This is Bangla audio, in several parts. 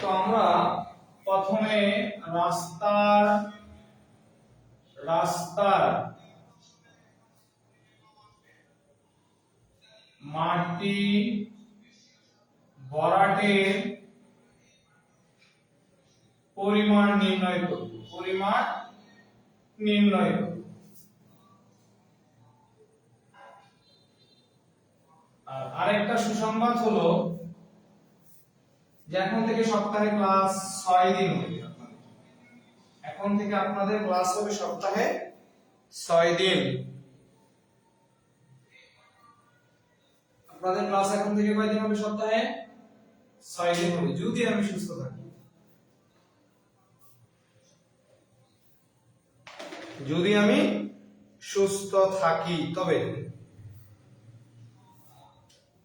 তো আমরা প্রথমে রাস্তার মাটি ভরাটের পরিমাণ নির্ণয় করব। আর আরেকটা সুসংবাদ হলো যে এখন থেকে সপ্তাহে ক্লাস 6 দিন হবে। এখন থেকে আপনাদের ক্লাস হবে সপ্তাহে 6 দিন। আপনাদের ক্লাস এখন থেকে কয় দিন হবে? সপ্তাহে 6 দিন হবে, যদি আমি সুস্থ থাকি। তবে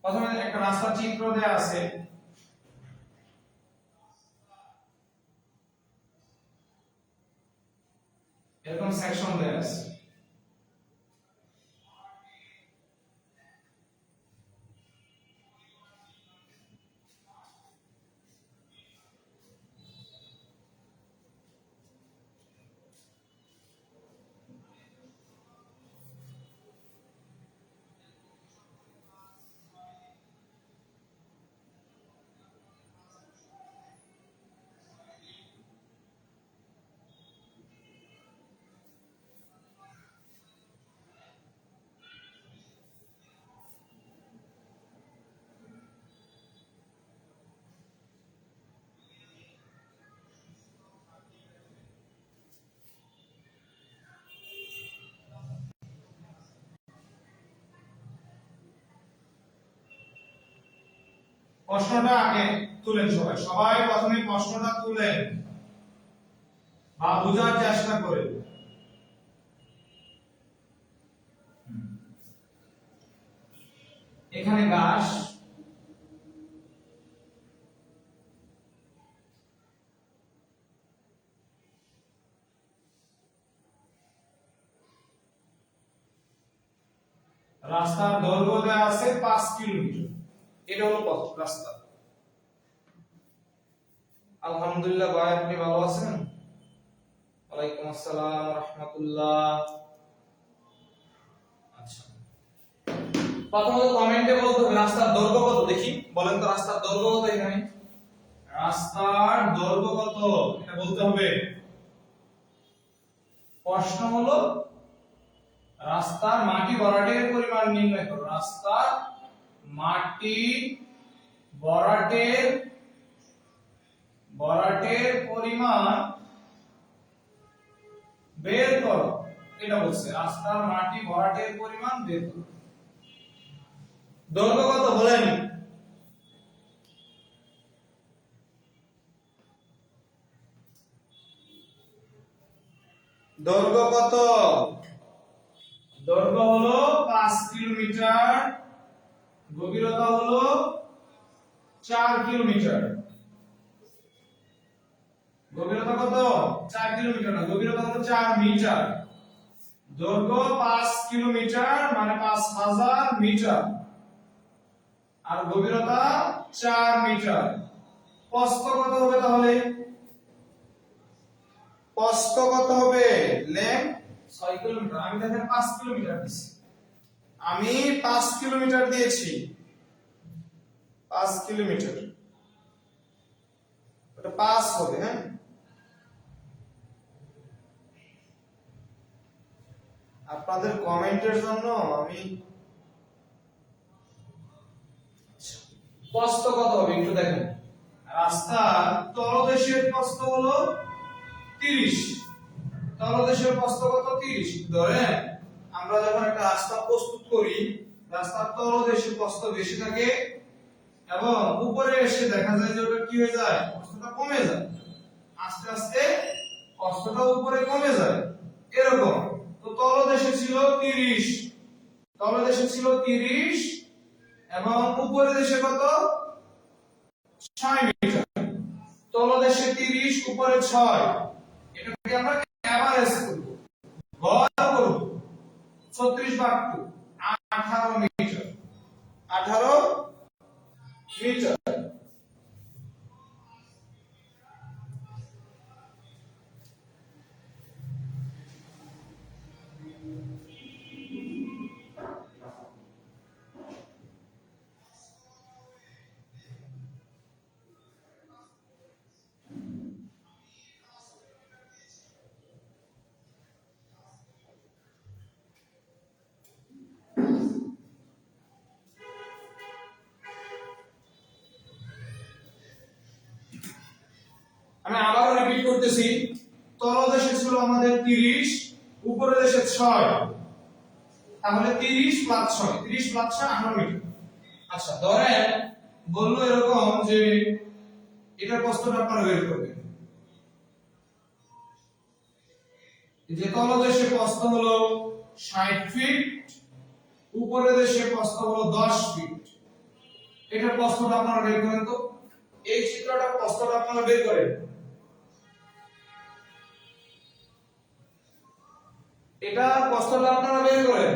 প্রথমে একটা রাস্তার চিত্র দেয়া আছে। এরকম সেকশন দেয়া আছে। প্রশ্নটা আগে তুলেন সবাই প্রথমে প্রশ্নটা তুলেন বা বোঝার চেষ্টা করেন। এখানে ঘাস, রাস্তার দৈর্ঘ্য দেওয়া আছে 5 কিলোমিটার। এটা হলো পথ রাস্তা। আলহামদুলিল্লাহ ভাই, আপনি ভালো আছেন? ওয়ালাইকুম আসসালাম রাহমাতুল্লাহ। আচ্ছা, প্রথমত কমেন্টে বলতে হবে রাস্তার দৈর্ঘ্য কত। দেখি বলেন তো, রাস্তার দৈর্ঘ্য কত? এখানে রাস্তার দৈর্ঘ্য কত এটা বলতে হবে। প্রশ্ন হলো রাস্তার মাটি ভরাটের পরিমাণ নির্ণয় করো। রাস্তার মাটি ভরাটের পরিমাণ বের করো, এটা বলছে। রাস্তার মাটি ভরাটের পরিমাণ বের করো। দৈর্ঘ্য কত বলেন? দৈর্ঘ্য কত? দৈর্ঘ্য হলো 5 কিলোমিটার, গভীরতা হলো 4 কিলোমিটার। গভীরতা কত? 4 কিলোমিটার না, গভীরতা হলো 4 মিটার। দৈর্ঘ্য 5 কিলোমিটার মানে 5000 মিটার, আর গভীরতা 4 মিটার। প্রস্থ কত হবে তাহলে? প্রস্থ কত হবে? Length 6 kilometre. আমি দেখেন 5 কিলোমিটার দিয়েছি, আমি 5 কিলোমিটার দিয়েছি। 5 কিলোমিটার, এটা 5 হবে। হ্যাঁ, আপনাদের কমেন্টের জন্য আমি প্রস্থ কত হবে একটু দেখেন। রাস্তার তলদেশের প্রস্থ হলো 30। তলদেশের প্রস্থ কত? 30। ধরেন আমরা যখন একটা রাস্তা প্রস্তুত করি, রাস্তার তলদেশের প্রস্থ বেশি থাকে এবং উপরে এসে দেখা যায় যে ওটা কি হয়ে যায়? প্রস্থটা কমে যায়। আস্তে আস্তে প্রস্থটা উপরে কমে যায়, এরকম। তো তলদেশে ছিল 30, তলদেশে ছিল 30 এবং উপরের দেশে কত? 6 মিটার। তলদেশে 30, উপরে 6। এটাকে আমরা এভারেজ করব, গড় করব। 36 ভাগ 2, 18 মিটার। 18 মিটার। আমি আবারও রিপিট করতেছি, তলদেশে ছিল আমাদের 30, উপরের দেশে 6, তাহলে 30 প্লাস 6, 30 প্লাস 6 18 মিটার। আচ্ছা ধরেন বললো এরকম যে এটার প্রস্থটা আপনারা বের করবেন, যে তলদেশে প্রস্থ হলো 60 ফিট, উপরের দেশে প্রস্থ হলো 10 ফিট। এটার প্রস্থটা আপনারা বের করেন তো, এই চিত্রটার প্রস্থটা আপনারা বের করেন। এটা প্রস্থটা আপনারা বের করেন।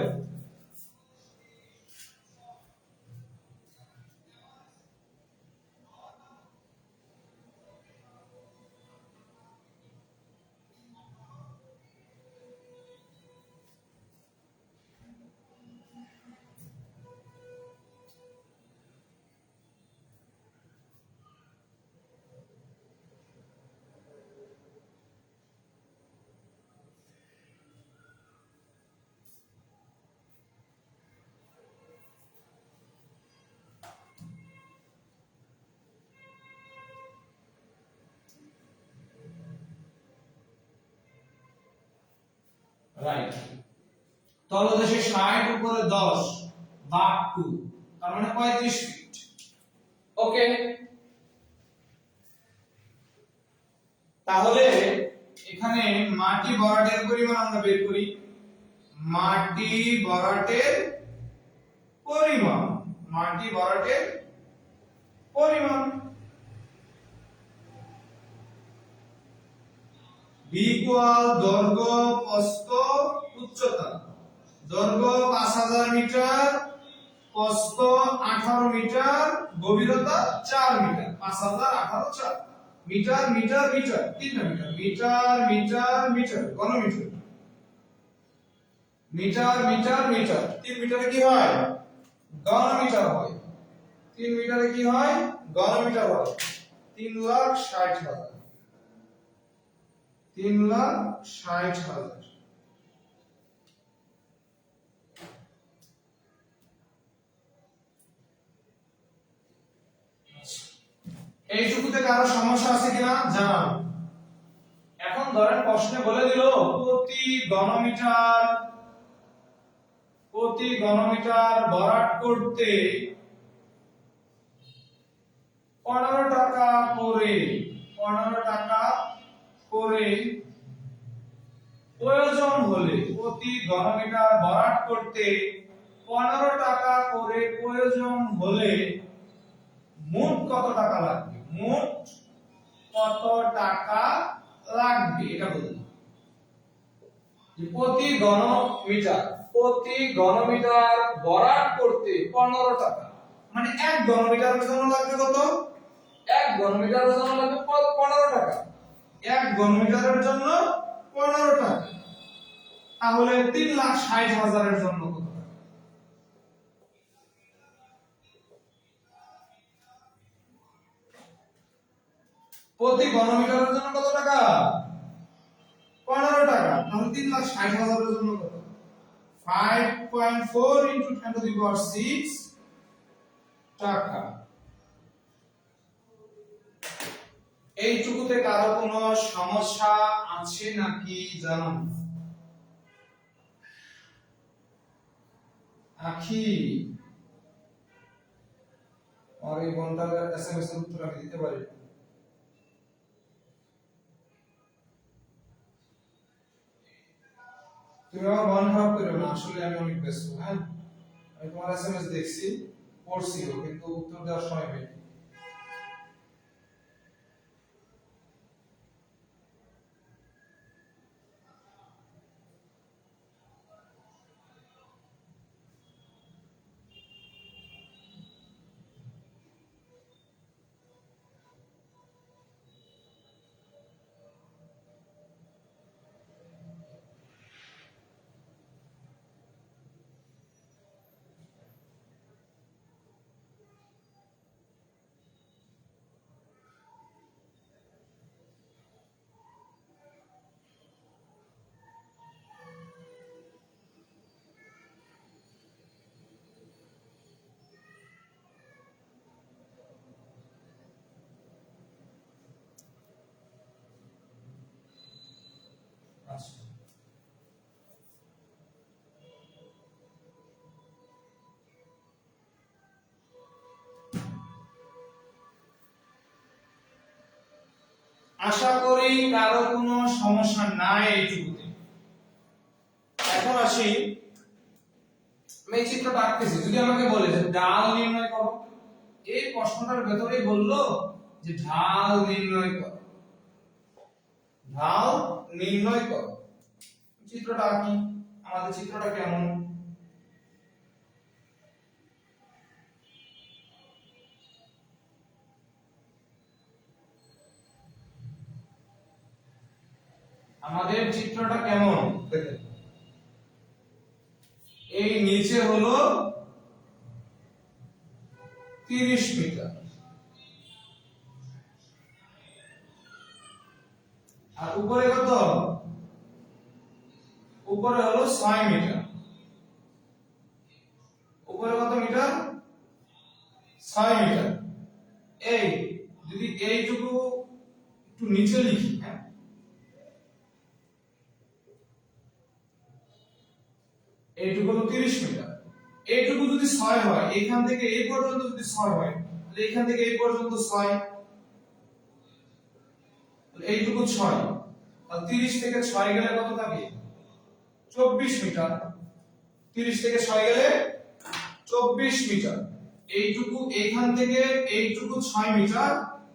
রাইট, তলদেশে 60, উপরে 10 ভাগ 2, তার মানে 35 ফিট। ওকে, তাহলে এখানে মাটি ভরাটের পরিমাণ আমরা বের করি। মাটি ভরাটের পরিমাণ, মাটি ভরাটের পরিমাণ বি ইকুয়াল দৈর্ঘ্য, প্রস্থ, উচ্চতা। দৈর্ঘ্য 5000 মিটার, প্রস্থ 18 মিটার, গভীরতা 4 metre. 5000 18 4 metre, metre metre, 3 metre, metre metre metre, ঘনমিটার। মিটার মিটার মিটার, 3 মিটারে কি হয়? ঘনমিটার হয়। 3 মিটারে কি হয়? ঘনমিটার হয়। 3,60,000, 3,60,000। এইটুকুতে কারো সমস্যা আছে কিনা জানান। এখন ধরেন প্রশ্নে বলে দিল প্রতি ঘনমিটার ভরাট করতে 15 টাকা করে, 15 টাকা করে প্রয়োজন হলে, প্রতি ঘনমিটার ভরাট করতে 15 টাকা করে প্রয়োজন হলে মোট কত টাকা লাগবে? মোট কত টাকা লাগবে এটা বলুন। প্রতি ঘনমিটার ভরাট করতে 15 টাকা, মানে 1 ঘনমিটারের জন্য লাগবে কত? 1 ঘনমিটারের জন্য লাগবে 15 টাকা। 1 ঘনমিটারের জন্য 15 টাকা, তাহলে 3,60,000 এর জন্য কত টাকা? প্রতি ঘনমিটারের জন্য কত টাকা? 15 টাকা, তাহলে 3,60,000 এর জন্য কত? 5.4 into 10 to the power 6 টাকা। এইটুকুতে কারো কোনো সমস্যা আছে নাকি জানান। আখি আর এই ঘন্টার এসএমএস এর উত্তর আমি দিতে পারি। তুমি আমার মন খারাপ করো না, আসলে আমি অনেক ব্যস্ত। হ্যাঁ, আমি তোমার এসএমএস দেখছি, পড়ছিও, কিন্তু উত্তর দেওয়ার সময় পাইনি। আশা করি কারো কোনো সমস্যা নাই এইটুকুতে। এখন আসি, আমি এই চিত্রটা আঁকতেছি, যদি আমাকে বলে যে ঢাল নির্ণয় করো, এই প্রশ্নটার ভেতরেই বললো যে ঢাল নির্ণয় করো, ঢাল নির্ণয় করো। চিত্রটা আঁকি, আমাদের চিত্রটা কেমন? আমাদের চিত্রটা কেমন দেখেন, এই নিচে হলো 30 মিটার, আর উপরে কত? উপরে হলো 6 মিটার। উপরে কত মিটার? 6 মিটার। এই যদি এইটুকু একটু নিচে লিখি, হ্যাঁ, এইটুকু হলো 30 মিটার। এইটুকু যদি 6 হয়, এখান থেকে এই পর্যন্ত যদি 6 হয়, তাহলে এখান থেকে এই পর্যন্ত 6, তাহলে এইটুকু 6, আর 30 থেকে 6 গেলে কত থাকে? 24 মিটার। 30 থেকে 6 গেলে 24 মিটার। এইটুকু এইখান থেকে এইটুকু 6 মিটার,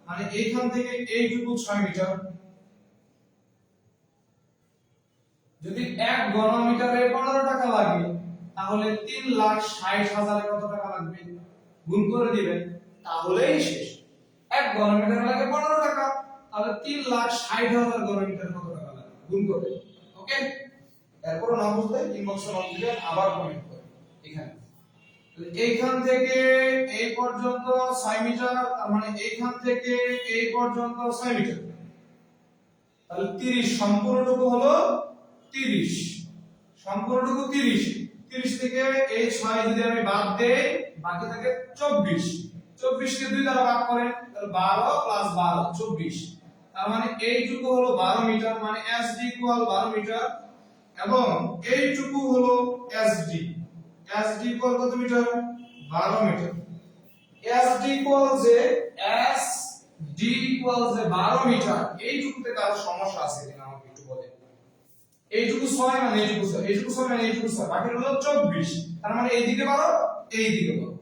মানে এইখান থেকে এইটুকু 6 মিটার। যদি 1 ঘনমিটারে 15 টাকা লাগে, তাহলে 3,60,000 কত টাকা লাগবে? গুণ করে দিবেন, তাহলেই শেষ। 1 ঘনমিটার লাগে 15 টাকা, তাহলে 3,60,000 ঘনমিটার কত টাকা লাগবে? গুণ করে। ওকে, এরপর না বুঝলে ইনবক্সে নক দিবেন, আবার কমেন্ট করবেন এখানে। এইখান থেকে এই পর্যন্ত 6 মিটার, তার মানে এইখান থেকে এই পর্যন্ত 6 মিটার, তাহলে 30 সম্পূর্ণটুকু হলো 30, সম্পূর্ণটুকু 30। 30 থেকে এই 6 যদি আমি বাদ দেই, বাকি থাকে 24। 24 কে 2 দ্বারা ভাগ করেন, তাহলে 12 প্লাস 12 24, তার মানে এইটুকু হলো 12 মিটার, মানে SD ইকুয়াল 12 মিটার। এবং এইটুকু হলো SD, SD ইকুয়াল কত মিটার? 12 মিটার। SD ইকুয়াল যে SD ইকুয়াল যে 12 মিটার, এইটুকুতে কারো সমস্যা আছে কিনা আমাকে একটু বলেন। এইটুকু 6 মানে এইটুকু 6, এইটুকু 6 মানে এইটুকু 6, বাকি হলো 24, তার মানে এইদিকে 12, এইদিকে 12।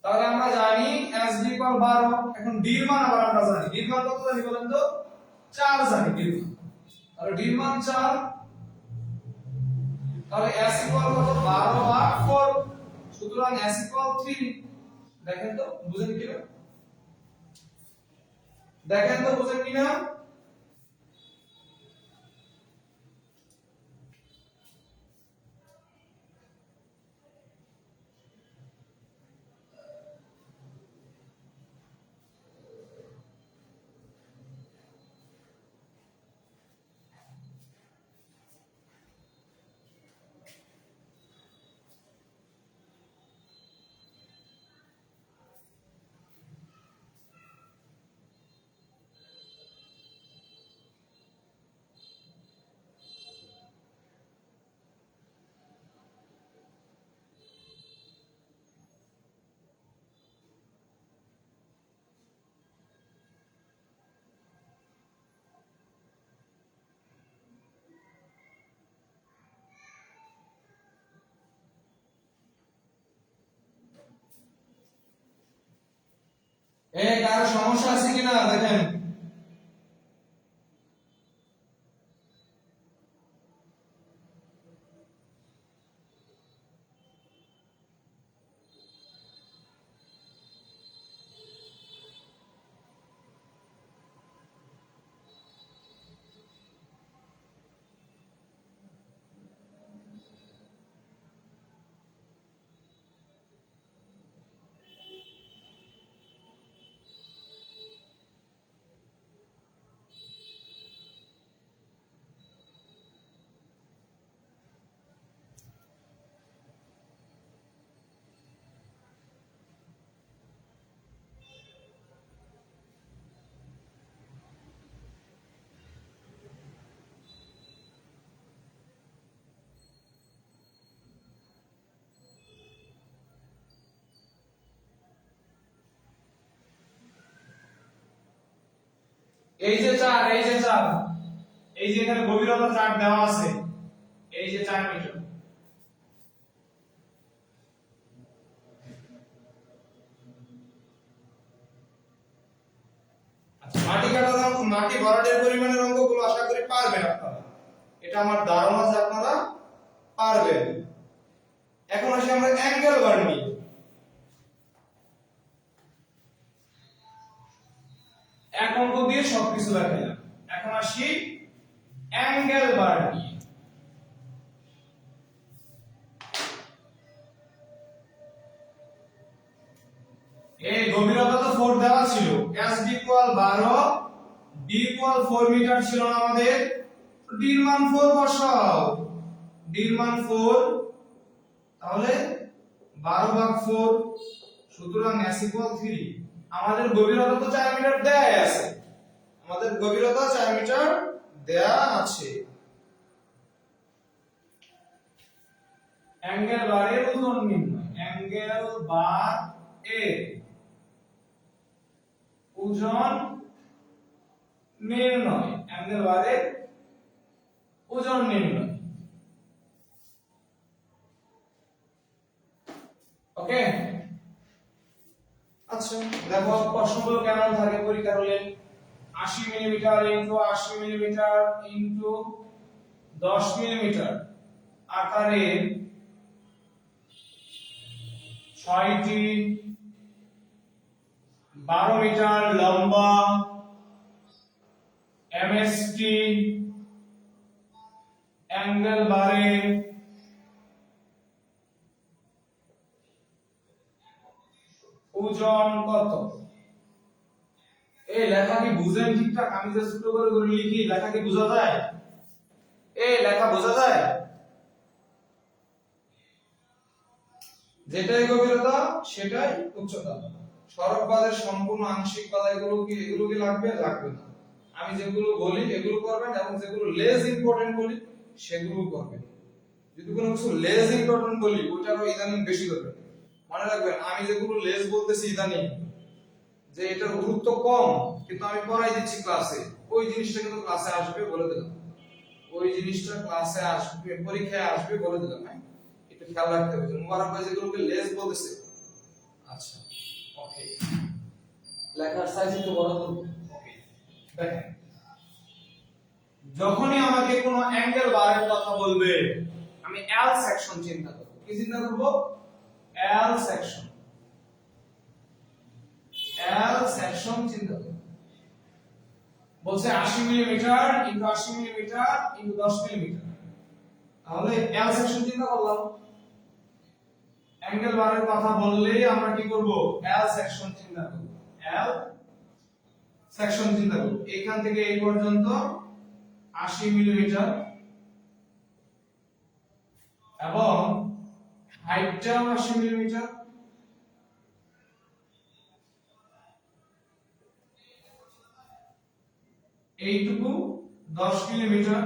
তাহলে আমরা জানি SD ইকুয়াল 12। এখন D এর মান আবার আমরা জানি, D এর মান কত জানি বলেন তো? 4 জানি D এর মান। তাহলে D এর মান 4, তাহলে S ইকুয়াল কত? 12 ভাগ 4, সুতরাং S ইকুয়াল 3। দেখেন তো বুঝেন কিনা, দেখেন তো বুঝেন কিনা? কারো সমস্যা আছে কিনা দেখেন। এই যে 4, এই যে 4, এই যে এখানে গভীরতা 4 দেওয়া আছে, এই যে 4 মিটার। আচ্ছা, মাটি কাটার মাটি ভরাটের পরিমাণের অঙ্কগুলো আশা করি পারবেন আপনারা, এটা আমার ধারণা যে আপনারা পারবেন। এখন আসি আমরা অ্যাঙ্গেল বার নিয়ে। এক অঙ্ক দিয়ে সবকিছু দেখাইলাম, এখন আসি অ্যাঙ্গেল বার নিয়ে। এই গভীরতা তো 4 দেওয়া ছিল, SD equal 12, D equal 4 metre ছিল না আমাদের, D এর মান 4 বসাও, D এর মান 4, তাহলে 12 ভাগ 4, সুতরাং S ইকুয়াল 3। আমাদের গভীরতা তো 4 মিটার দেয়া আছে, আমাদের গভীরতা 4 মিটার দেয়া আছে। অ্যাঙ্গেল বারের ওজন নির্ণয়, অ্যাঙ্গেল বার এর ওজন নির্ণয়, অ্যাঙ্গেল বারের ওজন নির্ণয়। ওকে, আচ্ছা দেখো প্রশ্নগুলো কেমন থাকে পরীক্ষা হলে। 80 millimetre into 80 millimetre into 10 millimetre আকারের 6টি 12 মিটার লম্বা এমএসটি অ্যাঙ্গেল বারের ওজন কত? এই লেখা কি বুঝেন ঠিকঠাক? আমি যে ছোট করে করে লিখি, লেখা কি বোঝা যায়? এই লেখা বোঝা যায়? যেটাই গভীরতা সেটাই উচ্চতা। সরল বাদের সম্পূর্ণ আংশিক বাধা এগুলো কি লাগবে? লাগবে না। আমি যেগুলো বলি এগুলো করবেন, এবং যেগুলো লেস ইম্পর্টেন্ট বলি সেগুলো করবেন। যদি কোনো কিছু লেস ইম্পর্টেন্ট বলি ওটারও ইদানিং বেশি করবেন। মনে রাখবেন আমি যেগুলো লেস বলতেছি ইদানিং, যে এটার গুরুত্ব কম কিন্তু আমি পড়াই দিচ্ছি ক্লাসে, ওই জিনিসটা কিন্তু ক্লাসে আসবে বলে দিলাম, ওই জিনিসটা ক্লাসে আসবে, পরীক্ষায় আসবে বলে দিলাম। হ্যাঁ, একটু খেয়াল রাখতে হবে। মুবারক ভাই যেগুলোকে লেস বলতেছে, আচ্ছা ওকে, লেখার সাইজ একটু বড় করব। ওকে, দেখেন যখনই আমাকে কোনো অ্যাঙ্গেল বারের কথা বলবে আমি এল সেকশন চিন্তা করব। কি চিন্তা করব? এল সেকশন, এল সেকশন চিন্তা করব। বলছে 80 millimetre into 80 millimetre into 10 millimetre, তাহলে এল সেকশন চিন্তা করলাম। অ্যাঙ্গেল বারের কথা বললেই আমরা কি করব? এল সেকশন চিন্তা করব, এল সেকশন চিন্তা করব। এখান থেকে এই পর্যন্ত 80 মিলিমিটার এবং হাইটটাও 80 মিলিমিটার, এইটুকু 10 মিলিমিটার,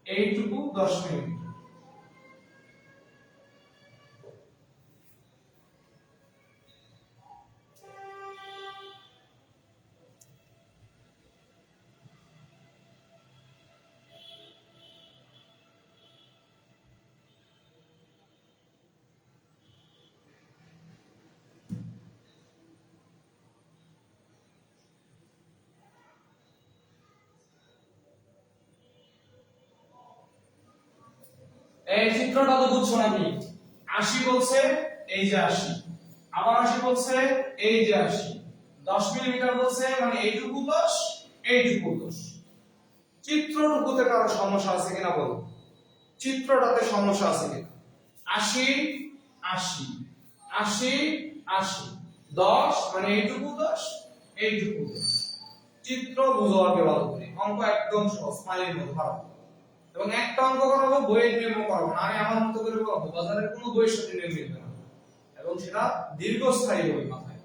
এইটুকু 10 মিলিমিটার। এই চিত্রটা তো বুঝছো নাকি? 80 বলছে, এই যে 80, আবার 80 বলছে, এই যে 80, 10 মিলিমিটার বলছে, মানে এইটুকু 10, এইটুকু 10। চিত্রটুকুতে কারো সমস্যা আছে কিনা বলো? চিত্রটাতে সমস্যা আছে কিনা? 80 80 80 80, 10 মানে এইটুকু 10, এইটুকু 10। চিত্র বুঝো আগে ভালো করে, অঙ্ক একদম সহজ, স্মাইলের মতো ভালো। এবং একটা অঙ্ক করাবো বইয়ের নিয়ম করাবো না, আমি আমার মতো করে করাবো, বাজারের কোনো বইয়ের সাথে নিয়ম মিলবে না, এবং সেটা দীর্ঘস্থায়ী হবে মাথায়।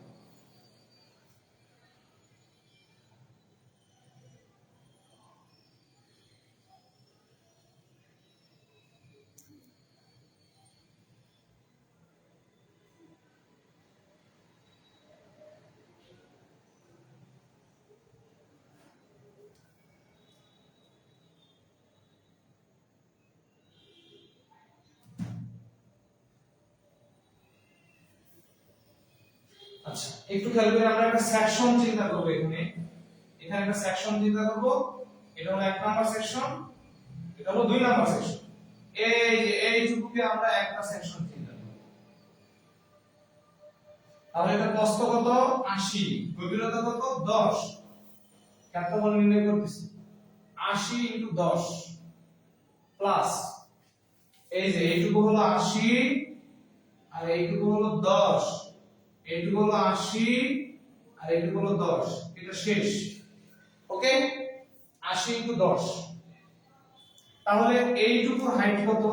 আচ্ছা একটু খেয়াল করে আমরা একটা সেকশন চিন্তা করব এখানে। এখানে একটা সেকশন চিন্তা করব। এটা হলো 1 নাম্বার সেকশন, এটা হলো 2 নাম্বার সেকশন। এই যে এইটুকুকে আমরা একটা সেকশন চিন্তা করব। তাহলে এটা প্রস্থ কত 80, গভীরতা কত 10। ক্ষেত্রফল নির্ণয় করতেছি 80 * 10 প্লাস এই যে এইটুকু হলো 80 আর এইটুকু হলো 10, এইটুকু হলো 80 আর এইটুকু হলো 10, এটা শেষ। ওকে, 80 * 10। তাহলে এইটুকু হাইট কত?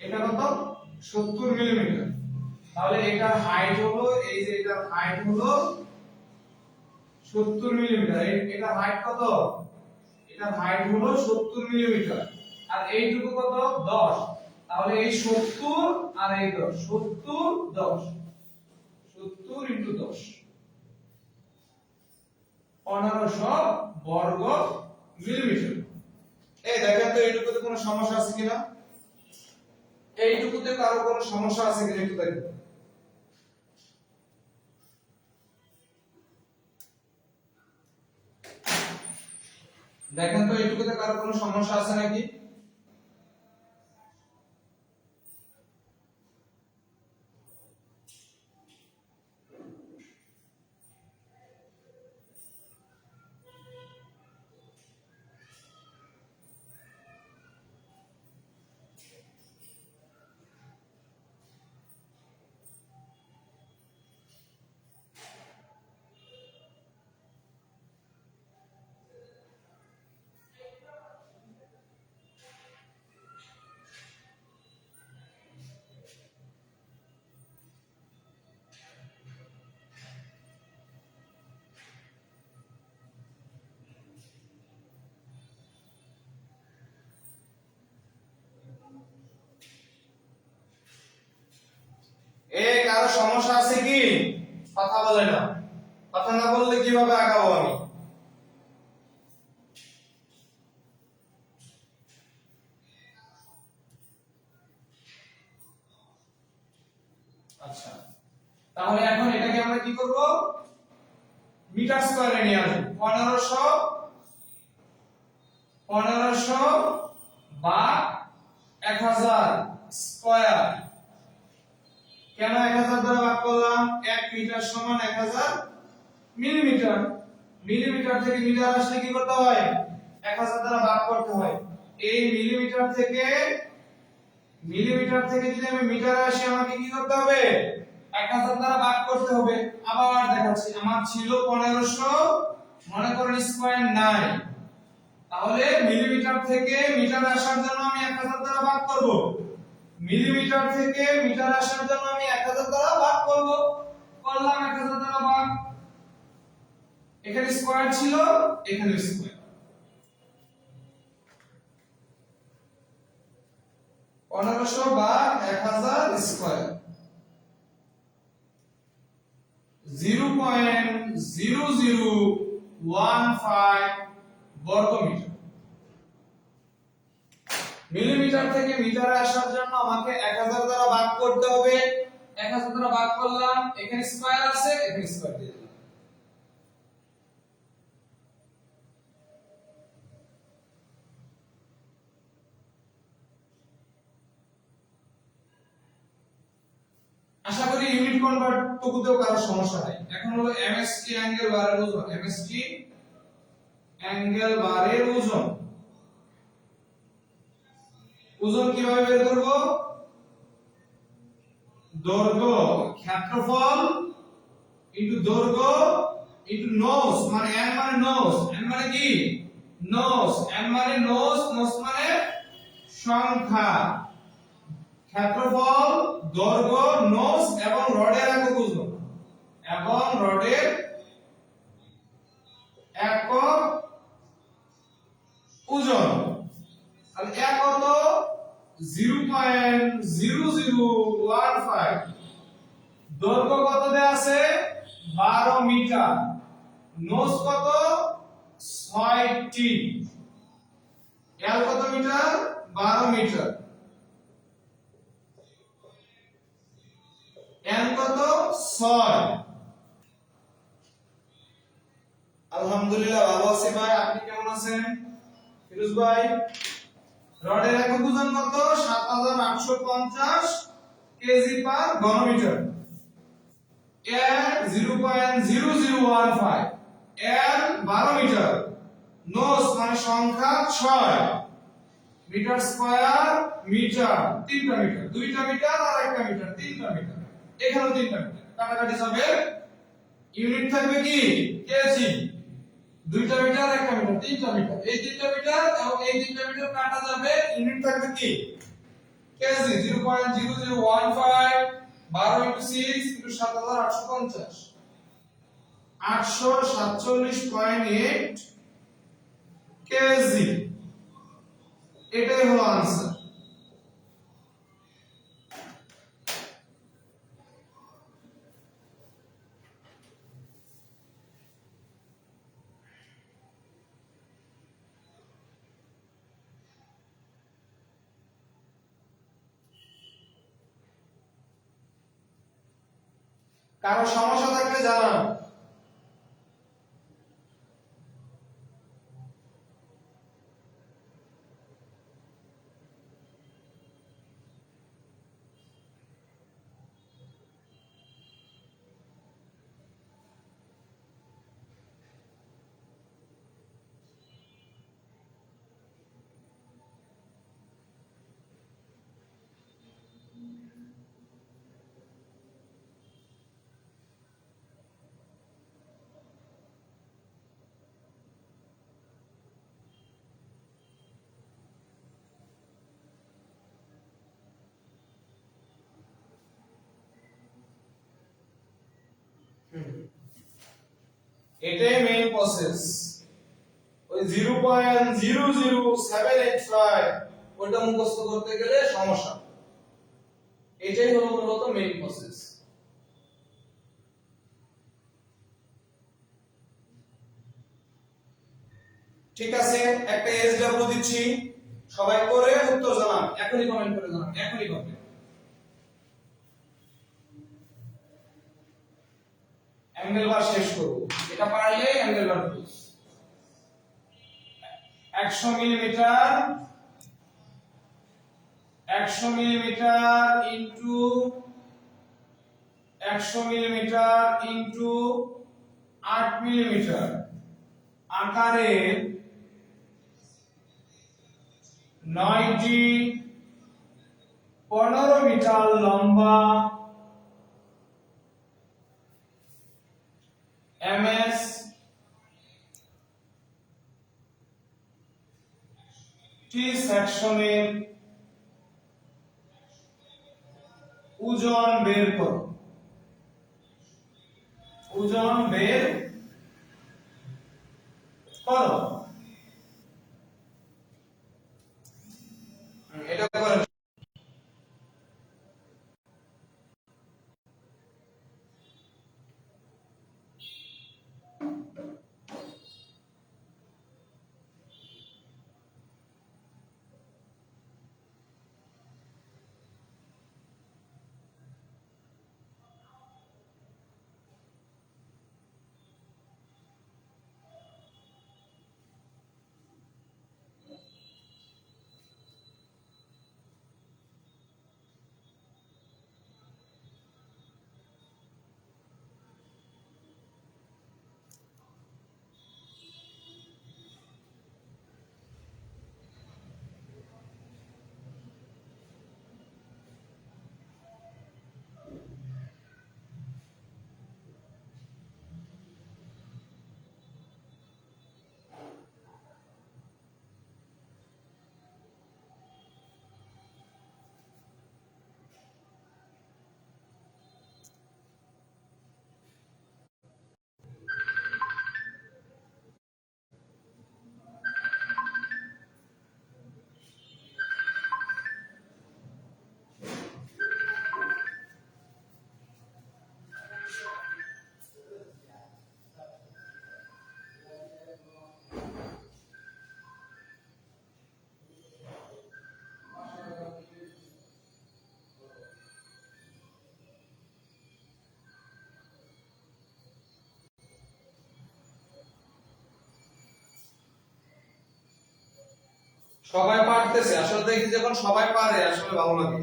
এটা কত 70 মিলিমিটার। তাহলে এটার হাইট হলো, এই যে এটার হাইট হলো 70 মিলিমিটার। এটার হাইট কত? এটার হাইট হলো 70 মিলিমিটার। আর এইটুকু কত 10। তাহলে এই 70 আর এই 10, 70 10, 70 * 10, 1500 বর্গ মিলিমিটার। এই দেখেন তো এইটুকুতে কোনো সমস্যা আছে কিনা? এইটুকুতে কারো কোনো সমস্যা আছে কিনা একটু দেখেন। দেখেন তো এইটুকুতে কারো কোনো সমস্যা আছে নাকি? কারো সমস্যা আছে কি? কথা বলে না। কথা না বললে কিভাবে আগাবো আমি? আচ্ছা, তাহলে এখন এটাকে আমরা কি করব? মিটার স্কয়ারে নিয়ে আসব। 1500 বা 1000 স্কয়ার। কেন 1000 দ্বারা ভাগ করলাম? 1 মিটার সমান 1000 মিলিমিটার। মিলিমিটার থেকে মিটার আসলে কি করতে হয়? 1000 দ্বারা ভাগ করতে হয়। এই মিলিমিটার থেকে যদি আমি মিটারে আসি, আমাকে কি করতে হবে? 1000 দ্বারা ভাগ করতে হবে। আবার দেখাচ্ছি, আমার ছিল 1500, মনে করেন স্কয়ার নাই। তাহলে মিলিমিটার থেকে মিটারে আসার জন্য আমি 1000 দ্বারা ভাগ করব। মিলিমিটার থেকে মিটার আসার জন্য আমি 1000 দ্বারা ভাগ করব। করলাম 1000 দ্বারা ভাগ। এখানে স্কয়ার ছিল, এখানে স্কয়ার। 1500 বা 1000 স্কয়ার 0.0015 বর্গ মিটার। মিলিমিটার থেকে মিটারে আসার জন্য আমাকে 1000 দ্বারা ভাগ করতে হবে। 1000 দ্বারা ভাগ করলাম, এখানে স্কয়ার আছে, এখানে স্কয়ার দিয়ে দিলাম। আশা করি ইউনিট কনভার্ট টুকুতেও কারো সমস্যা নাই। এখন হলো এমএসটি অ্যাঙ্গেল বারের ওজন। এমএসটি অ্যাঙ্গেল বারের ওজন। ওজন কিভাবে বের করব? দৈর্ঘ্য ক্ষেত্রফল ইনটু দৈর্ঘ্য ইনটু নোজ, মানে n মানে নোজ, n মানে কি? নোজ, n মানে নোজ, নোজ মানে সংখ্যা। ক্ষেত্রফল, দৈর্ঘ্য, নোজ এবং রডের একক ওজন, এবং রডের একক ওজন। তাহলে এক কত? 0.0015। দৈর্ঘ্য কত দেয়া আছে? 12 মিটার। নোজ কত? 6টি। এল কত মিটার? 12 মিটার। 6। আলহামদুলিল্লাহ ভালো আছি ভাই, আপনি কেমন আছেন ফিরোজ ভাই? রডের একক ওজন কত? 7850 কেজি পার ঘনমিটার। এর 0.0015, এর 12 মিটার, নোস মানে সংখ্যা 6, মিটার স্কয়ার মিটার, তিনটা মিটার, দুইটা মিটার আর একটা মিটার, তিনটা মিটার, এখানেও তিনটা মিটার, কাটাকাটি হবে। ইউনিট থাকবে কি? কেজি। দুইটা মিটার, একটা মিটার, তিনটা মিটার, এই তিনটা মিটার এবং এই তিনটা মিটার কাটা যাবে, ইউনিট থাকবে কি? কেজি। 0.0015 12 * 6 * 7850, 847.8 কেজি। এটাই হলো आंसर। কারো সমস্যা থাকলে জানান। এটাই মেইন প্রসেস। ওই 0.00785 ওটা মুখস্থ করতে গেলে সমস্যা। এটাই হলো মূলত মেইন প্রসেস। ঠিক আছে, একটা এসডব্লিউ দিচ্ছি, সবাই করে উত্তর জানান, এখনই কমেন্ট করে জানান, এখনই কমেন্ট। অ্যাঙ্গেল বার শেষ করব, এটা পারলে angle bar please. 100 millimetre, 100 millimetre into 100 millimetre into 8 millimetre আকারের 9টি 15 মিটার লম্বা এমএস টি সেকশনের ওজন বের করো। ওজন বের করো। এটা করেন। সবাই পারতেছে, আসলে দেখি যখন সবাই পারে আসলে ভালো লাগে।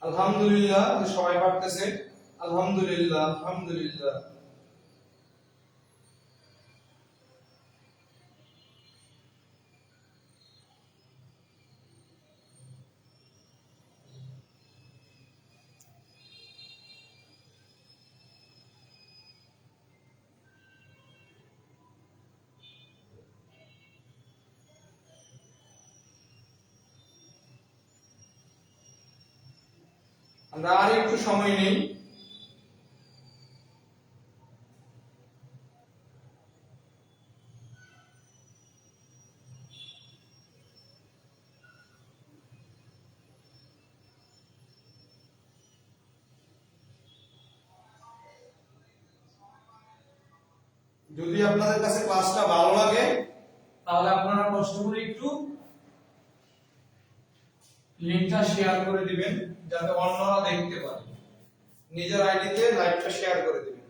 আলহামদুলিল্লাহ, সবাই পারতেছে। আলহামদুলিল্লাহ, আলহামদুলিল্লাহ। আমরা আর একটু সময় নেই। যদি আপনাদের কাছে ক্লাসটা ভালো লাগে তাহলে আপনারা কষ্ট করে একটু লিংকটা শেয়ার করে দিবেন যাতে অন্যরা দেখতে পারে। নিজের আইডিতে লাইভটা শেয়ার করে দিবেন।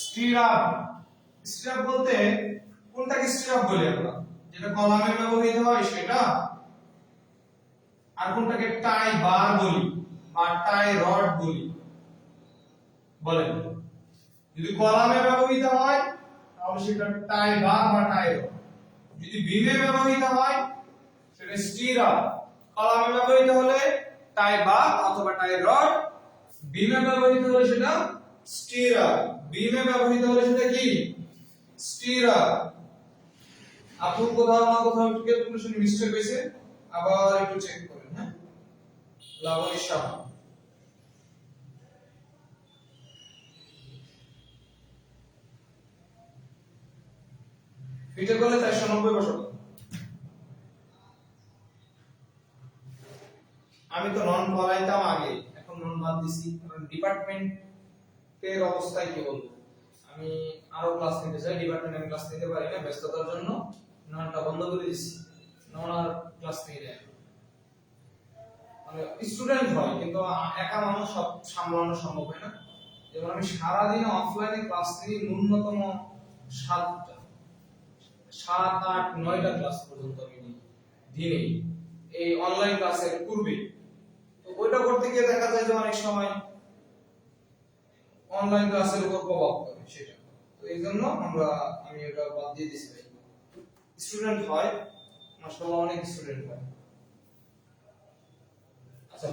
স্টিরাপ, স্টিরাপ বলতে কোনটাকে স্টিরাপ বলি আমরা? যেটা কলামে ব্যবহৃত হয় সেটা, আর কোনটাকে টাই বার বলি বা টাই রড বলি বলেন? যদি কলামে ব্যবহৃত হয় তাহলে সেটা টাই বার বা টাই রড, যদি বিমে ব্যবহৃত হয় সেটা স্টিরাপ। কলামে ব্যবহৃত হলে টাই বার অথবা টাই রড, বিমে ব্যবহৃত হলে সেটা স্টিরাপ। বিমে ব্যবহৃত হলে সেটা কি? স্টিরাপ। আপনি কোথাও না কোথাও একটু ক্যালকুলেশনে মিস্টেক হয়েছে, আবার একটু চেক করেন। হ্যাঁ, লাবণী সাহা। ফিটে করলে 490 বসাবো। আমি তো নন পড়াইতাম আগে, এখন নন বাদ দিছি কারণ ডিপার্টমেন্টের অবস্থায় কি বলবো, আমি আরো ক্লাস নিতে চাই। ডিপার্টমেন্টে আমি ক্লাস নিতে পারি না ব্যস্ততার জন্য, ননটা বন্ধ করে দিছি। নন আর ক্লাস নিতে যায় মানে স্টুডেন্ট হয় কিন্তু একা মানুষ সব সামলানো সম্ভব হয় না। যেমন আমি সারা দিন অফলাইনে ক্লাস নিই ন্যূনতম 7টা 7 8 9টা ক্লাস পর্যন্ত আমি নিই দিনে, এই অনলাইন ক্লাসের পূর্বে। তো ওইটা করতে গিয়ে দেখা যায় যে অনেক সময় অনলাইন ক্লাসের উপর প্রভাব পড়ে সেটা। তো এই জন্য আমি এটা বাদ দিয়ে দিছি ভাই। স্টুডেন্ট হয় মাশাআল্লাহ, অনেক স্টুডেন্ট হয়। আচ্ছা,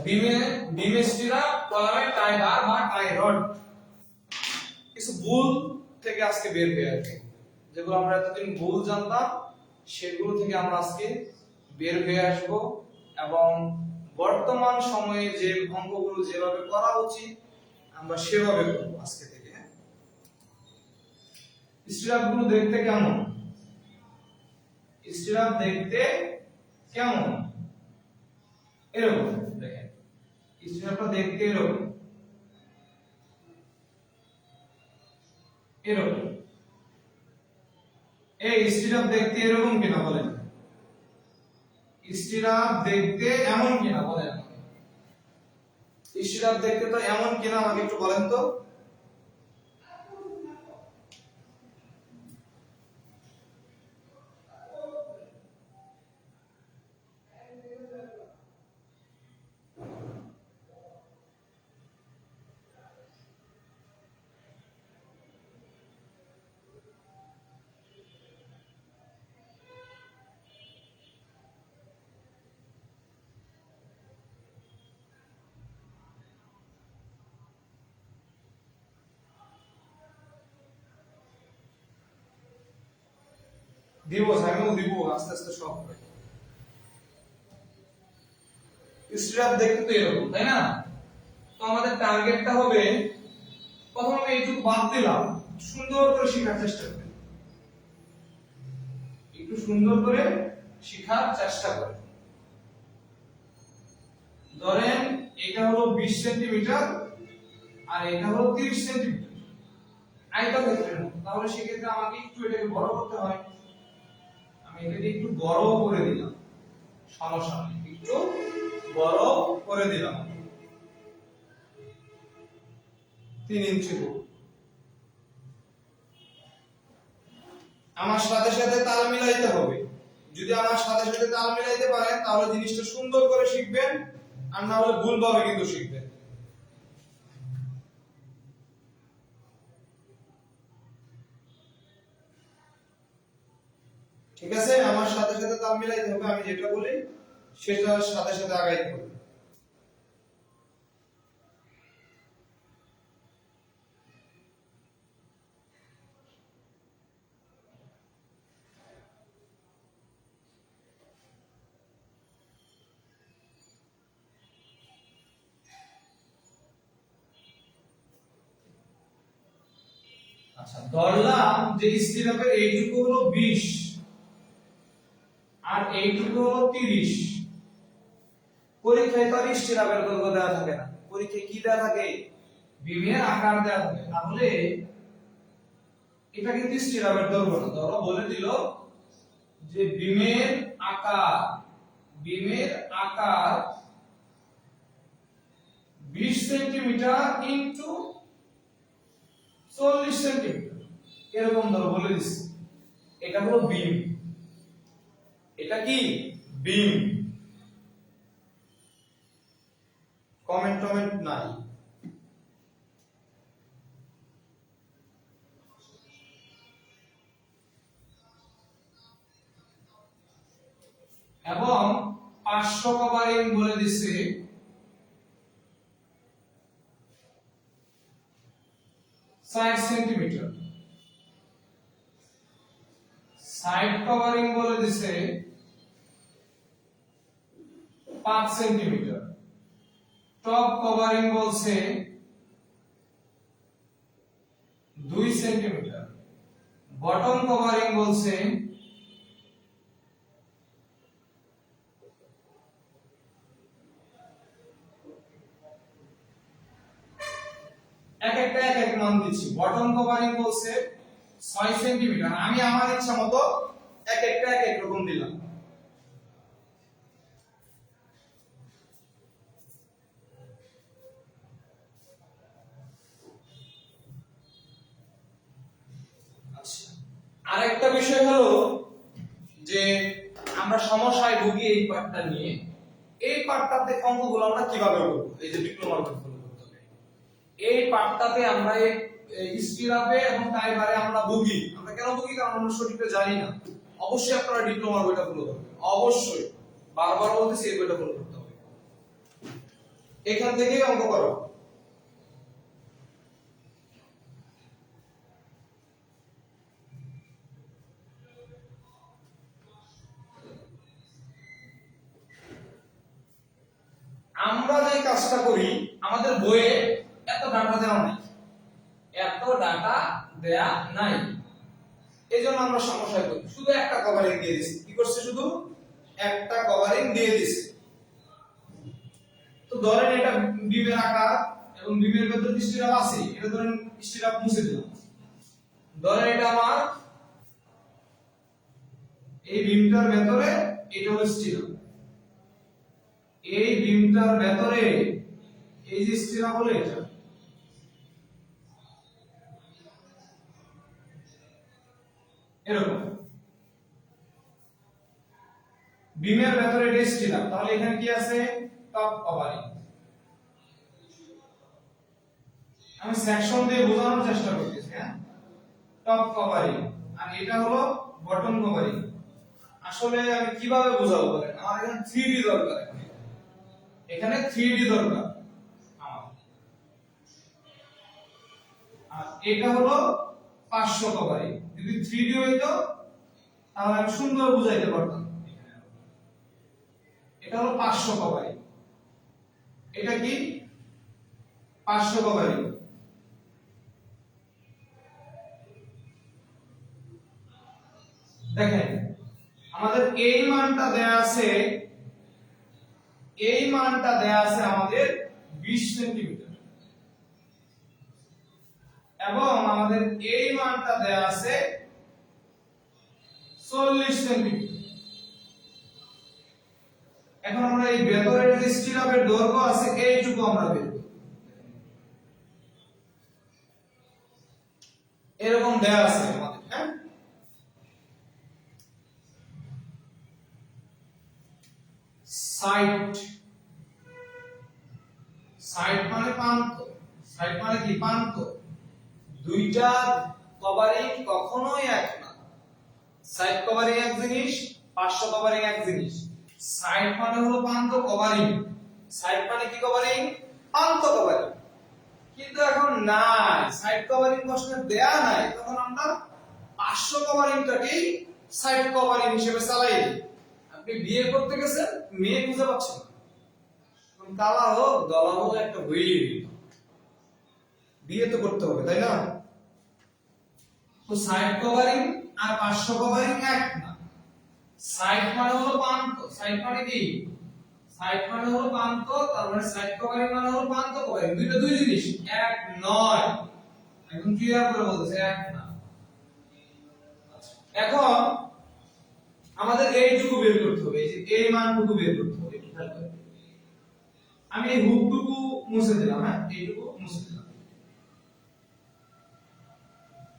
বিমে স্টিরাপ, কলামে টাই বার বা টাই রড। কিছু ভুল থেকে আজকে বের হয়ে আসবে, যেগুলো আমরা এতদিন ভুল জানতাম সেগুলো থেকে আমরা আজকে বের হয়ে আসব এবং বর্তমান সময়ে যে অঙ্কগুলো যেভাবে করা উচিত আমরা সেভাবে করব আজকে থেকে। স্টিরাপ গুলো দেখতে কেমন? স্টিরাপ দেখতে কেমন? এরকম দেখেন, স্টিরাপটা দেখতে এরকম এরকম। এই স্টিরাপ দেখতে এরকম কিনা বলেন? স্টিরাপ দেখতে এমন কিনা বলেন? স্টিরাপ দেখতে তো এমন কিনা আমাকে একটু বলেন তো। দিব, আমিও দিব আস্তে আস্তে সব হবে। স্টিরাপ দেখতে তো এরকম, তাই না? তো আমাদের টার্গেটটা হবে, প্রথমে আমি এইটুকু বাদ দিলাম, সুন্দর করে শেখার চেষ্টা করি, একটু সুন্দর করে শেখার চেষ্টা করি। ধরেন এটা হলো 20 সেন্টিমিটার আর এটা হলো 30 সেন্টিমিটার আয়তক্ষেত্রের মতো, তাহলে সেক্ষেত্রে আমাকে একটু এটাকে বড় করতে হয়। আমি এটাকে একটু বড় করে দিলাম, সমস্যা নেই, একটু বড় করে দিলাম 3 ইঞ্চি। আমার সাথে সাথে তাল মিলাইতে হবে। যদি আমার সাথে সাথে তাল মিলাইতে পারেন তাহলে জিনিসটা সুন্দর করে শিখবেন, আর না হলে ভুলভাবে কিন্তু শিখবেন। ঠিক আছে, আমার সাথে সাথে তাল মিলাইতে হবে, আমি যেটা বলি সেটার সাথে সাথে আগাইতে হবে। আচ্ছা, ধরলাম যে স্টিরাপের এইটুকু হলো 20 আর এইটুকু হলো 30। পরীক্ষায় তো আর স্টিরাপের দৈর্ঘ্য দেওয়া থাকে না, পরীক্ষায় কি দেওয়া থাকে? বিমের আকার দেওয়া থাকে। তাহলে এটা কিন্তু স্টিরাপের দৈর্ঘ্য না, ধরো বলে দিল যে বিমের আকার 20 সেন্টিমিটার ইনটু 40 সেন্টিমিটার, এরকম ধরো বলে দিছি। এটা হলো বিম, এটা কি বিম। কমেন্ট নাই। এবং 500 কভারিং বলে দিছে 60 সেন্টিমিটার, সাইড কভারিং বলে দিছে 5 সেন্টিমিটার, টপ কভারিং বলছে 2 সেন্টিমিটার, বটম কভারিং বলছে 1 মান দিচ্ছি। বটম কভারিং বলছে 6 সেন্টিমিটার, আমি আমার ইচ্ছা মতো এক এক রকম দিলাম। আচ্ছা, আরেকটা বিষয় হলো যে আমরা সমস্যায় ভুগি এই পার্টটা নিয়ে। এই পার্টটাতে অঙ্কগুলো আমরা কিভাবে করব? এই যে ডিপ্লোমার ফলো করতে হবে। এই পার্টটাতে আমরা এই স্টিরাপে এবং টাইবারে আমরা ভুগি। আমরা কেন ভুগি? কারণ আমরা সঠিকটা জানি না। অবশ্যই আপনারা ডিপ্লোমার বইটা ফলো করবেন, অবশ্যই, বারবার বলতেছি এই বইটা ফলো করতে হবে। এখান থেকেই অঙ্ক করো। আমরা যে কাজটা করি, আমাদের বইয়ে এত ডাটা দেওয়া নাই, এইজন্য আমরা সমস্যায় পড়ি। শুধু একটা কভারিং দিয়ে দিছি। কি করছে? শুধু একটা কভারিং দিয়ে দিছি। তো ধরেন এটা বিমের আকার এবং বিমের ভেতর স্টিরাপ আছে, এটা ধরেন স্টিরাপ মুছে দিলাম। ধরেন এটা আমার এই বিমটার ভেতরে, এটা হলো স্টিরাপ, এই বিমটার ভেতরে এই যে স্টিরাপ হলো এটা, এরকম বিমের ভেতরে এটা স্টিরাপ। তাহলে এখানে কি আছে? Top covering. আমি সেকশন দিয়ে বোঝানোর চেষ্টা করতেছি, হ্যাঁ। টপ কভারিং, আর এটা হলো বটম কভারিং। আসলে আমি কিভাবে বোঝাবো বলেন? আমার এখানে 3D দরকার, এখানে 3D দরকার আমার। আর এটা হলো 500 কভারিং। যদি 3D হইতো তাহলে আমি সুন্দর বুঝাইতে পারতাম। এটা হলো 500 কভারিং, এটা কি 500 কভারিং। দেখেন আমাদের এই মানটা দেয়া আছে, এই মানটা দেয়া আছে আমাদের 20 সেন্টিমিটার এবং আমাদের এই মানটা দেয়া আছে 40 সেন্টিমিটার। এখন আমরা এই ভেতরের যে স্টিরাপের দৈর্ঘ্য আছে এইটুকু আমরা বের করব। এরকম দেয়া আছে আমাদের, হ্যাঁ। সাইড, সাইড মানে প্রান্ত, সাইড মানে কি প্রান্ত। দুইটা কভারিং কখনোই এক না। সাইড কভারিং এক জিনিস, পার্শ্ব কভারিং এক জিনিস। সাইড মানে হলো প্রান্ত কভারিং, সাইড মানে কি কভারিং, প্রান্ত কভারিং। কিন্তু এখন নাই, সাইড কভারিং প্রশ্নে দেয়া নাই, তখন আমরা পার্শ্ব কভারিংটাকেই সাইড কভারিং হিসেবে চালাই দিই। আপনি বিয়ে করতে গেছেন, মেয়ে খুঁজে পাচ্ছেন না, কালা হোক দলা হোক একটা হইলেই বিয়ে তো করতে হবে, তাই না? তো সাইড কভারিং আর পার্শ্ব কভারিং এক না। সাইড মানে হলো প্রান্ত, সাইড মানে কি, সাইড মানে হলো প্রান্ত, তার মানে সাইড কভারিং মানে হলো প্রান্ত কভারিং, দুইটা দুই জিনিস, এক নয়। এখন ক্লিয়ার করে বলতেছে এক না। এখন আমাদের এইটুকু বের করতে হবে, এই যে এই মানটুকু বের করতে হবে। একটু খেয়াল করেন, আমি এই হুকটুকু মুছে দিলাম, হ্যাঁ, এইটুকু মুছে দিলাম।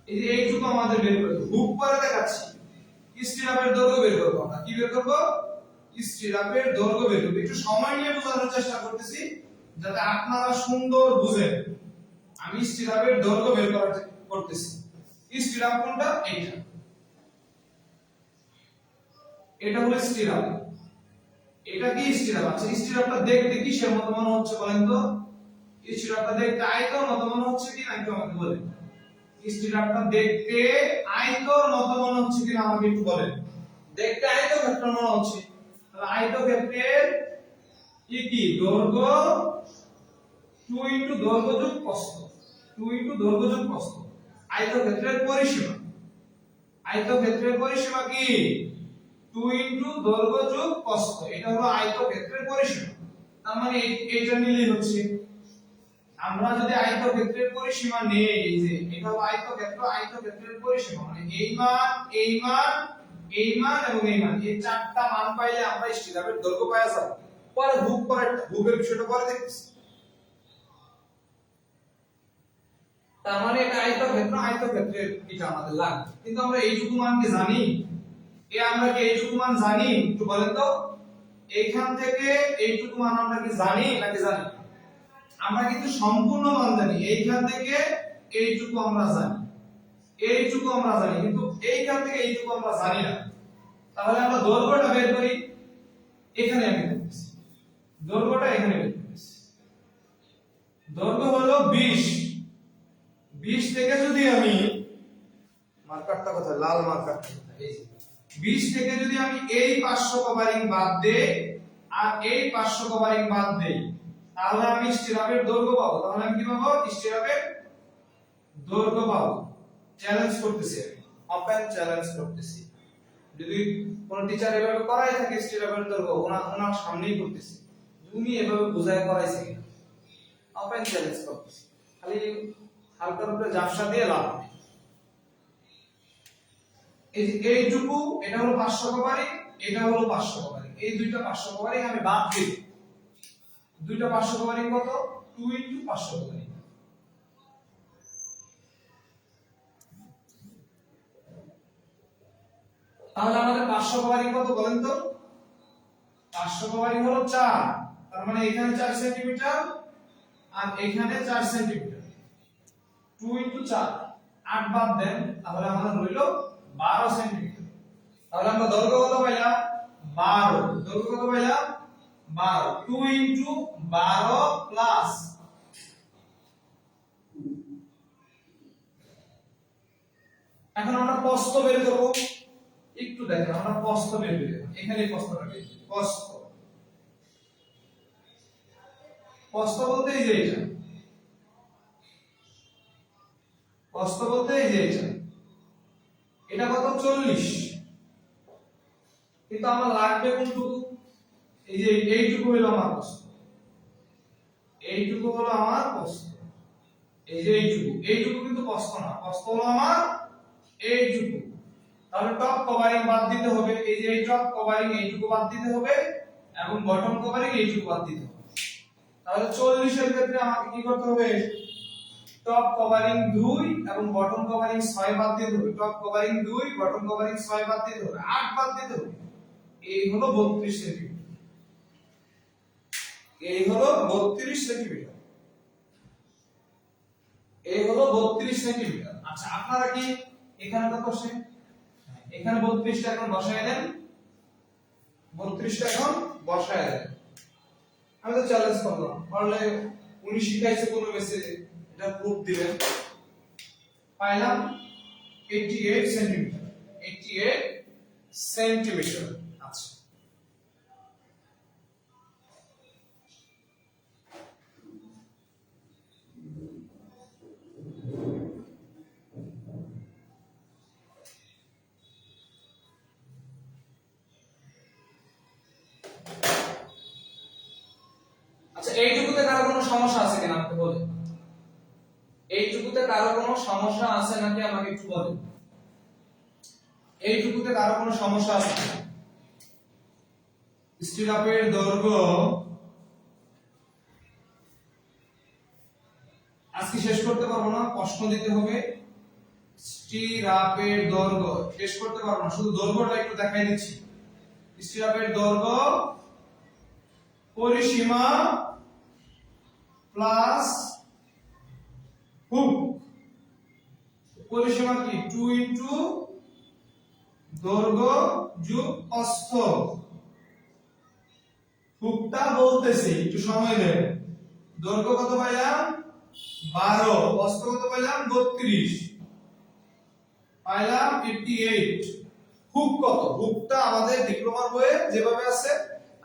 এই যে এইটুকু আমাদের বের করতে হবে। হুক পরে দেখাচ্ছি, স্টিরাপের দৈর্ঘ্য বের করব। আমরা কি বের করব? স্টিরাপের দৈর্ঘ্য বের করব। একটু সময় নিয়ে বোঝানোর চেষ্টা করতেছি যাতে আপনারা সুন্দর বুঝেন। আমি স্টিরাপের দৈর্ঘ্য বের করতেছি। স্টিরাপ কোনটা? এইটা, এটা হলো স্টিরাপ। এটা কি স্টিরাপ? আচ্ছা, স্টিরাপটা দেখতে কিসের মতো মনে হচ্ছে বলেন তো? স্টিরাপটা দেখতে আয়তর মতো মনে হচ্ছে কি না, একটু আমাকে বলেন। স্টিরাপটা দেখতে আয়তর মতো মনে হচ্ছে কিনা আমাকে একটু বলেন। দেখতে আয়তক্ষেত্র মনে হচ্ছে, তাহলে আয়তক্ষেত্রের কি দৈর্ঘ্য 2 দৈর্ঘ্য যোগ প্রস্থ, 2 দৈর্ঘ্য যোগ প্রস্থ। আয়তক্ষেত্রের পরিসীমা, আয়তক্ষেত্রের পরিসীমা কি 2 দৈর্ঘ্য যোগ প্রস্থ। এটা হলো আয়তক্ষেত্রের পরিসীমা। তার মানে এইটা নিলেই হচ্ছে। আমরা যদি আয়তক্ষেত্রের পরিসীমা নেই, এই যে এটা হলো আয়তক্ষেত্র, আয়তক্ষেত্রের পরিসীমা মানে এই মান, এই মান, এই মান এবং এই মান, এই চারটা মান পাইলে আমরা স্টিরাপের দৈর্ঘ্য পাওয়া যাব। পরে হুক, পরে হুকের বিষয়টা পরে দেখতেছি। তার মানে এটা আয়তক্ষেত্র, আয়তক্ষেত্রের এটা আমাদের লাগবে। কিন্তু আমরা এইটুকু মান কি জানি? আমরা কি এইটুকু মান জানি? একটু বলেন তো। এইখান থেকে এইটুকু মান আমরা কি জানি নাকি জানি? আমরা কিন্তু সম্পূর্ণ মান জানি। এইখান থেকে এইটুকু আমরা জানি, এইটুকু আমরা জানি, কিন্তু এইখান থেকে এইটুকু আমরা জানি না। তাহলে আমরা দৈর্ঘ্যটা বের করি। এখানে আমি করতেছি, দৈর্ঘ্যটা এখানে বের করতেছি। দৈর্ঘ্য হলো 20। 20 থেকে যদি আমি মার্কারটা কোথায়, লাল মার্কারটা কোথায়, এই যে 20 থেকে যদি আমি এই পার্শ্ব কভারিং বাদ দেই আর এই পার্শ্ব কভারিং বাদ দেই, তাহলে আমি স্টিরাপের দৈর্ঘ্য পাবো। তাহলে আমি কি পাবো? স্টিরাপের দৈর্ঘ্য পাবো। চ্যালেঞ্জ করতেছি, আমি ওপেন চ্যালেঞ্জ করতেছি। যদি কোন টিচার এভাবে করাই থাকে স্টিরাপের দৈর্ঘ্য, ওনার সামনেই করতেছি, তুমি এভাবে বুঝায় করাইছে কিনা, ওপেন চ্যালেঞ্জ করতেছি। খালি হালকার উপরে ঝাপসা দিয়ে লাভ নেই। এই যে এইটুকু, এটা হলো পার্শ্ব কভারিং, এটা হলো পার্শ্ব কভারিং। এই দুইটা পার্শ্ব কভারিং আমি বাদ দিই। দুইটা পার্শ্ব কভারিং কত? 2 পার্শ্ব কভারিং। তাহলে আমাদের পার্শ্ব কভারিং কত বলেন তো? পার্শ্ব কভারিং হলো 4। তার মানে এখানে 4 সেন্টিমিটার আর এখানে 4 সেন্টিমিটার। 2 4, 8 বাদ দেন, তাহলে আমাদের রইল 12 সেন্টিমিটার। তাহলে আমরা দৈর্ঘ্য কত পাইলাম? 12। দৈর্ঘ্য কত পাইলাম? 12। 2 12 প্লাস এখন আমরা প্রস্থ বের করব। একটু দেখেন, আমরা প্রস্থ বের করব। এখানে প্রস্থটা বের করব। প্রস্থ, প্রস্থ বলতে এই যে এটা, প্রস্থ বলতে এই যে এটা, এটা কত? 40। কিন্তু আমার লাগবে কোনটুকু? এই যে এইটুকু হলো আমার প্রস্থ, এইটুকু হলো আমার প্রস্থ, এই যে এইটুকু কিন্তু প্রস্থ না, প্রস্থ হলো আমার এইটুকু। তাহলে টপ কভারিং বাদ দিতে হবে, এই যে এই টপ কভারিং এইটুকু বাদ দিতে হবে এবং বটম কভারিং এইটুকু বাদ দিতে হবে। তাহলে 40 এর ক্ষেত্রে আমাকে কি করতে হবে, টপ কভারিং 2 এবং বটম কভারিং 6 বাদ দিতে হবে, টপ কভারিং 2 বটম কভারিং 6 বাদ দিতে হবে, 8 বাদ দিতে হবে। এই হলো 32 সেন্টিমিটার, এই হলো 32 সেন্টিমিটার, এই হলো 32 সেন্টিমিটার। আচ্ছা আপনারা কি এখানে কত আসে, এখানে 32 টা এখন বসায় দেন, 32 টা এখন বসায় দেন। আমি তো চ্যালেঞ্জ করলাম, পারলে উনি শিখাইছে কোন মেসেজে এটা প্রুফ দিবেন। পাইলাম 88 সেন্টিমিটার, 88 সেন্টিমিটার। আচ্ছা আচ্ছা এইটুকুতে কারো কোনো সমস্যা আছে কিনা আমাকে বলেন, এইটুকুতে কারো কোনো সমস্যা আছে নাকি আমাকে একটু বলেন, এইটুকুতে কারো কোনো সমস্যা আছে কিনা? স্টিরাপের দৈর্ঘ্য আজকে শেষ করতে পারবো না, প্রশ্ন দিতে হবে। স্টিরাপের দৈর্ঘ্য শেষ করতে পারবো না, শুধু দৈর্ঘ্যটা একটু দেখাই দিচ্ছি। স্টিরাপের দৈর্ঘ্য পরিসীমা প্লাস হুক, পরিসীমা কি 2 ইনটু দৈর্ঘ্য যোগ প্রস্থ। হুকটা বলতেছি একটু সময় দেন। দৈর্ঘ্য কত পাইলাম 12, প্রস্থ কত পাইলাম 32, পাইলাম 88। হুক কত, হুকটা আমাদের ডিপ্লোমার বইয়ে যেভাবে আছে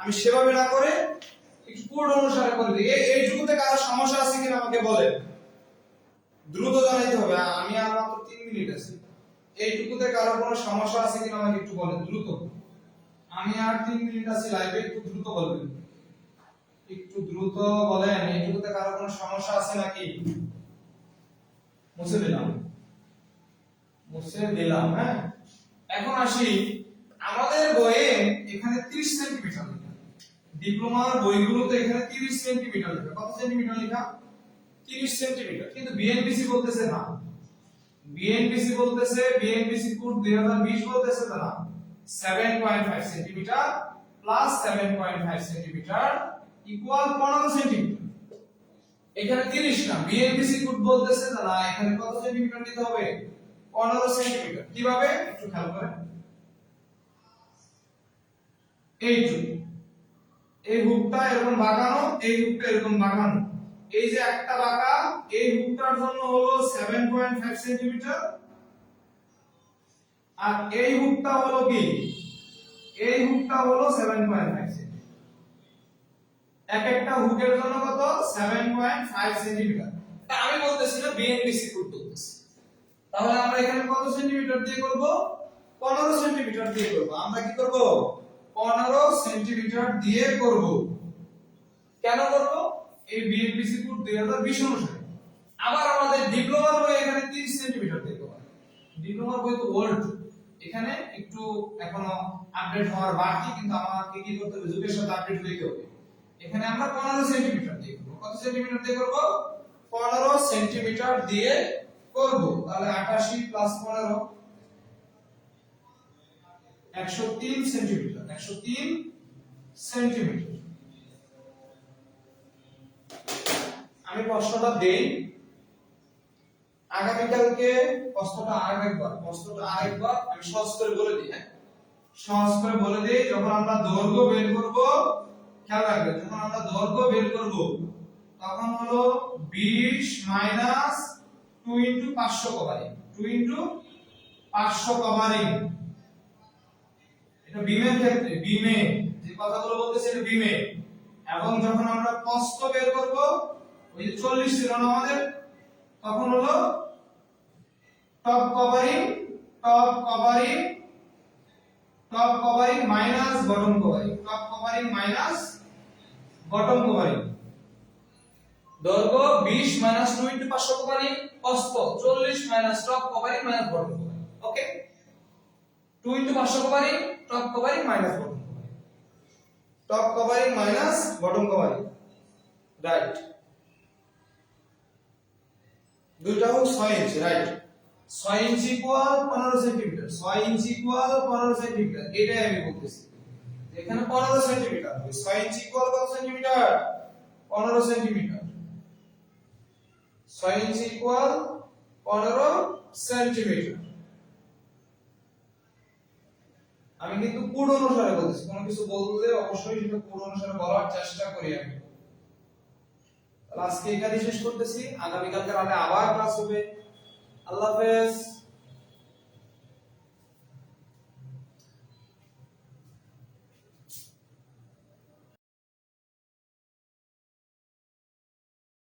আমি সেভাবে না করে একটু কোড অনুসারে করে দিই। এইটুকুতে কারো সমস্যা আছে কিনা আমাকে বলেন, দ্রুত জানাইতে হবে, আমি আর মাত্র 3 মিনিট আছে। এইটুকুতে কারো কোনো সমস্যা আছে কিনা আমাকে একটু বলেন দ্রুত, আমি আর 3 মিনিট আছে লাইভে, একটু দ্রুত বলবেন, একটু দ্রুত বলেন। এইটুকুতে কারো কোনো সমস্যা আছে নাকি? মুছে দিলাম, মুছে দিলাম। হ্যাঁ এখন আসি, আমাদের বইয়ে এখানে 30 সেন্টিমিটার লেখা, ডিপ্লোমার বইগুলোতে এখানে 30 সেন্টিমিটার লেখা। কত সেন্টিমিটার লেখা? 30 সেন্টিমিটার। কিন্তু বিএনপিসি বলতেছে না, বিএনপিসি বলতেছে, বিএনপিসি কোড 2020 বলতেছে না 7.5 centimetre plus 7.5 centimetre equal 15 centimetre. এখানে 30 না, বিএনপিসি কোড বলতেছে না এখানে কত সেন্টিমিটার দিতে হবে, 15 সেন্টিমিটার। কিভাবে একটু খেয়াল করেন, এইটুকু, এই হুকটা এরকম বাঁকানো, এই হুকটা এরকম বাঁকানো, এই যে একটা বাঁকা, এই হুকটার জন্য হলো 7.5 সেন্টিমিটার, আর এই হুকটা হলো কি, এই হুকটা হলো 7.5 সেন্টিমিটার। এক একটা হুকের জন্য কত 7.5 সেন্টিমিটার। তা আমি বলতেছি না, বিএনপিসি কোড বলতেছি। তাহলে আমরা এখানে কত সেন্টিমিটার দিয়ে করব, 15 সেন্টিমিটার দিয়ে করব। আমরা কি করব, 15 সেন্টিমিটার দিয়ে করব। কেন করব, এই বিএনপিসি কোড 2020 অনুসারে। আবার আমাদের ডিপ্লোমার বই এখানে 30 সেন্টিমিটার দিয়ে করব। ডিপ্লোমার বই তো ওল্ড, এখানে একটু এখনো আপডেট হওয়ার বাকি, কিন্তু আমাকে কি করতে হবে, যুগের সাথে আপডেট হইতে হবে। এখানে আমরা 15 সেন্টিমিটার দিয়ে করব। কত সেন্টিমিটার দিয়ে করব, 15 সেন্টিমিটার দিয়ে করব। তাহলে 88 প্লাস 15 103 সেন্টিমিটার, 103 সেন্টিমিটার। আমি প্রশ্নটা দেই, আগামীকালকে প্রশ্নটা আরেকবার আমি সহজ করে বলে দিই। হ্যাঁ সহজ করে বলে দিই, যখন আমরা দৈর্ঘ্য বের করব, খেয়াল রাখবেন, যখন আমরা দৈর্ঘ্য বের করব তখন হলো 20 minus 2 into 500 covering, 2 into 500 covering. এটা বিমের ক্ষেত্রে, বিমে যে কথাগুলো বলতেছি এটা বিমে। এবং যখন আমরা প্রস্থ বের করব, ওই যে 40 ছিল না আমাদের, তখন হলো top covering, top covering top covering minus bottom covering, top covering minus bottom covering. দৈর্ঘ্য 20 মাইনাস 2 ইনটু 500 কভারিং, প্রস্থ 40 minus top covering minus bottom covering. Okay, 2 into 500 covering, top covering minus bottom covering, top covering minus bottom covering, right. দুইটা হোক 6 inch, right. 6 inch equal 15 centimetre, 6 inch equal 15 centimetre, এটাই আমি বলতেছি। এখানে 15 সেন্টিমিটার হবে। 6 ইঞ্চি ইকুয়াল কত centimetre? 15 centimetre. 6 inch equal 15 centimetre. আমি কিন্তু কোড অনুসারে বলতেছি, কোনো কিছু বললে অবশ্যই সেটা কোড অনুসারে বলার চেষ্টা করি আমি। তাহলে আজকে এখানেই শেষ করতেছি, আগামী কালকে রাতে আবার ক্লাস হবে। আল্লাহ হাফেজ।